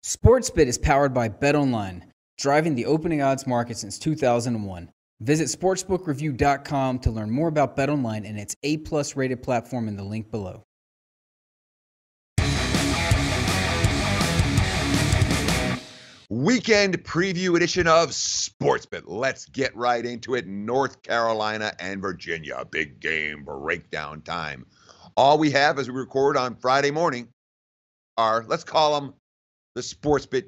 SportsBit is powered by BetOnline, driving the opening odds market since 2001. Visit sportsbookreview.com to learn more about BetOnline and its A+ rated platform in the link below. Weekend preview edition of SportsBit. Let's get right into it. North Carolina and Virginia. Big game breakdown time. All we have as we record on Friday morning are, let's call them the SportsBit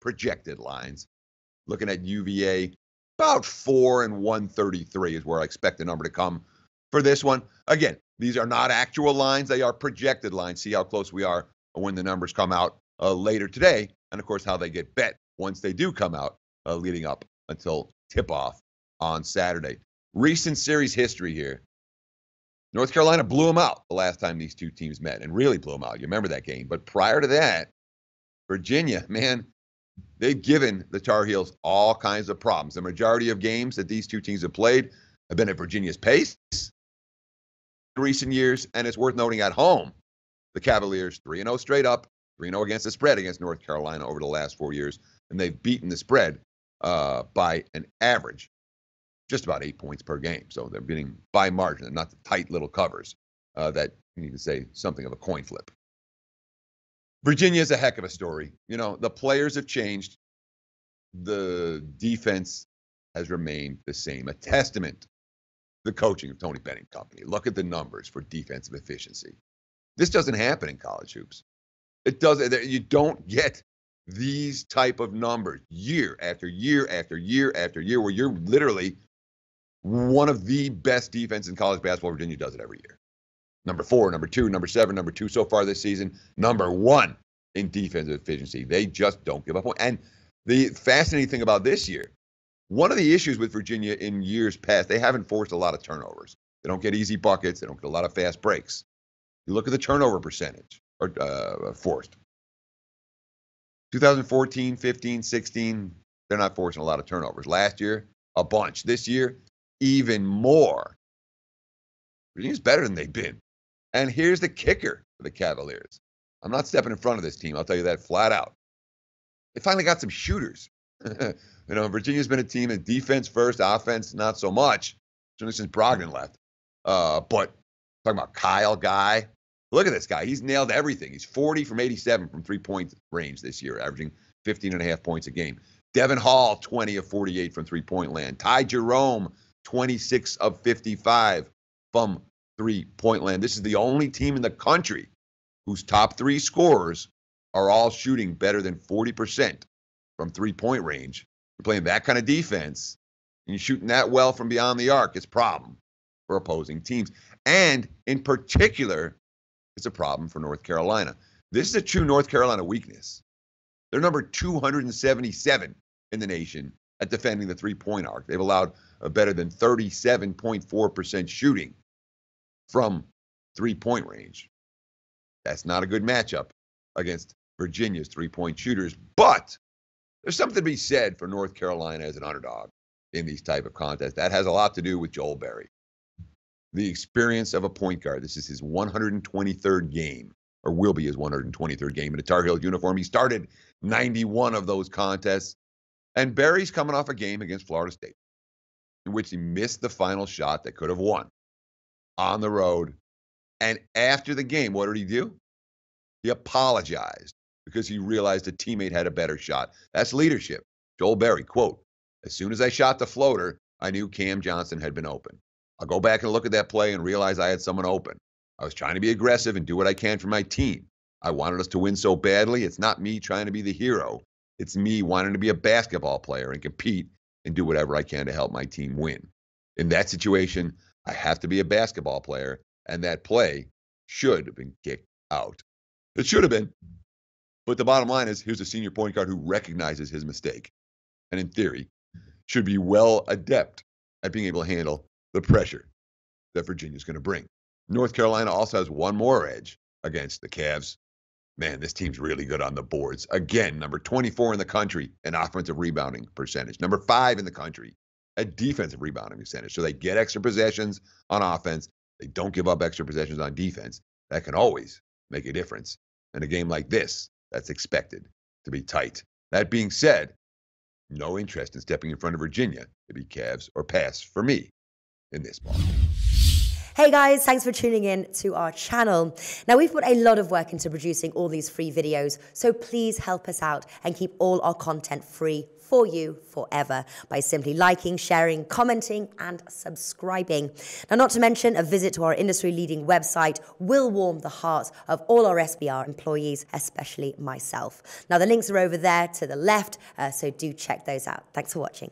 projected lines. Looking at UVA, about 4 and 133 is where I expect the number to come for this one. Again, these are not actual lines. They are projected lines. See how close we are when the numbers come out later today. And, of course, how they get bet once they do come out leading up until tip-off on Saturday. Recent series history here. North Carolina blew them out the last time these two teams met, and really blew them out. You remember that game. But prior to that, Virginia, man, they've given the Tar Heels all kinds of problems. The majority of games that these two teams have played have been at Virginia's pace in recent years, and it's worth noting at home, the Cavaliers 3-0 straight up, 3-0 against the spread against North Carolina over the last 4 years, and they've beaten the spread by an average just about 8 points per game. So they're beating by margin, and not the tight little covers that you need to say something of a coin flip. Virginia is a heck of a story. You know, the players have changed. The defense has remained the same. A testament to the coaching of Tony Bennett Company. Look at the numbers for defensive efficiency. This doesn't happen in college hoops. It doesn't. You don't get these type of numbers year after year after year after year, where you're literally one of the best defense in college basketball. Virginia does it every year. Number 4, number 2, number 7, number 2 so far this season. Number 1 in defensive efficiency. They just don't give up. And the fascinating thing about this year, one of the issues with Virginia in years past, they haven't forced a lot of turnovers. They don't get easy buckets. They don't get a lot of fast breaks. You look at the turnover percentage or forced. 2014, 15, 16, they're not forcing a lot of turnovers. Last year, a bunch. This year, even more. Virginia's better than they've been. And here's the kicker for the Cavaliers. I'm not stepping in front of this team. I'll tell you that flat out. They finally got some shooters. Virginia's been a team in defense first, offense not so much, certainly since Brogdon left. But talking about Kyle Guy, look at this guy. He's nailed everything. He's 40 from 87 from three-point range this year, averaging 15.5 points a game. Devin Hall, 20 of 48 from three-point land. Ty Jerome, 26 of 55 from three-point land. This is the only team in the country whose top 3 scorers are all shooting better than 40% from three-point range. You're playing that kind of defense, and you're shooting that well from beyond the arc. It's a problem for opposing teams. And in particular, it's a problem for North Carolina. This is a true North Carolina weakness. They're number 277 in the nation at defending the three-point arc. They've allowed a better than 37.4% shooting from three-point range. That's not a good matchup against Virginia's three-point shooters. But there's something to be said for North Carolina as an underdog in these type of contests. That has a lot to do with Joel Berry. The experience of a point guard. This is his 123rd game, or will be his 123rd game in a Tar Heels uniform. He started 91 of those contests. And Berry's coming off a game against Florida State in which he missed the final shot that could have won on the road. And after the game, what did he do? He apologized because he realized a teammate had a better shot. That's leadership. Joel Berry, quote, "As soon as I shot the floater, I knew Cam Johnson had been open. I'll go back and look at that play and realize I had someone open. I was trying to be aggressive and do what I can for my team. I wanted us to win so badly. It's not me trying to be the hero. It's me wanting to be a basketball player and compete and do whatever I can to help my team win. In that situation, I have to be a basketball player, and that play should have been kicked out." It should have been. But the bottom line is, here's a senior point guard who recognizes his mistake and, in theory, should be well adept at being able to handle the pressure that Virginia's going to bring. North Carolina also has one more edge against the Cavs. Man, this team's really good on the boards. Again, number 24 in the country in offensive rebounding percentage. Number 5 in the country at defensive rebounding percentage. So they get extra possessions on offense. They don't give up extra possessions on defense. That can always make a difference. In a game like this, that's expected. to be tight. That being said, no interest in stepping in front of Virginia to be Cavs or pass for me in this ball. Hey guys, thanks for tuning in to our channel. Now, we've put a lot of work into producing all these free videos, so please help us out and keep all our content free for you forever by simply liking, sharing, commenting, and subscribing. Now, not to mention, a visit to our industry-leading website will warm the hearts of all our SBR employees, especially myself. Now, the links are over there to the left, so do check those out. Thanks for watching.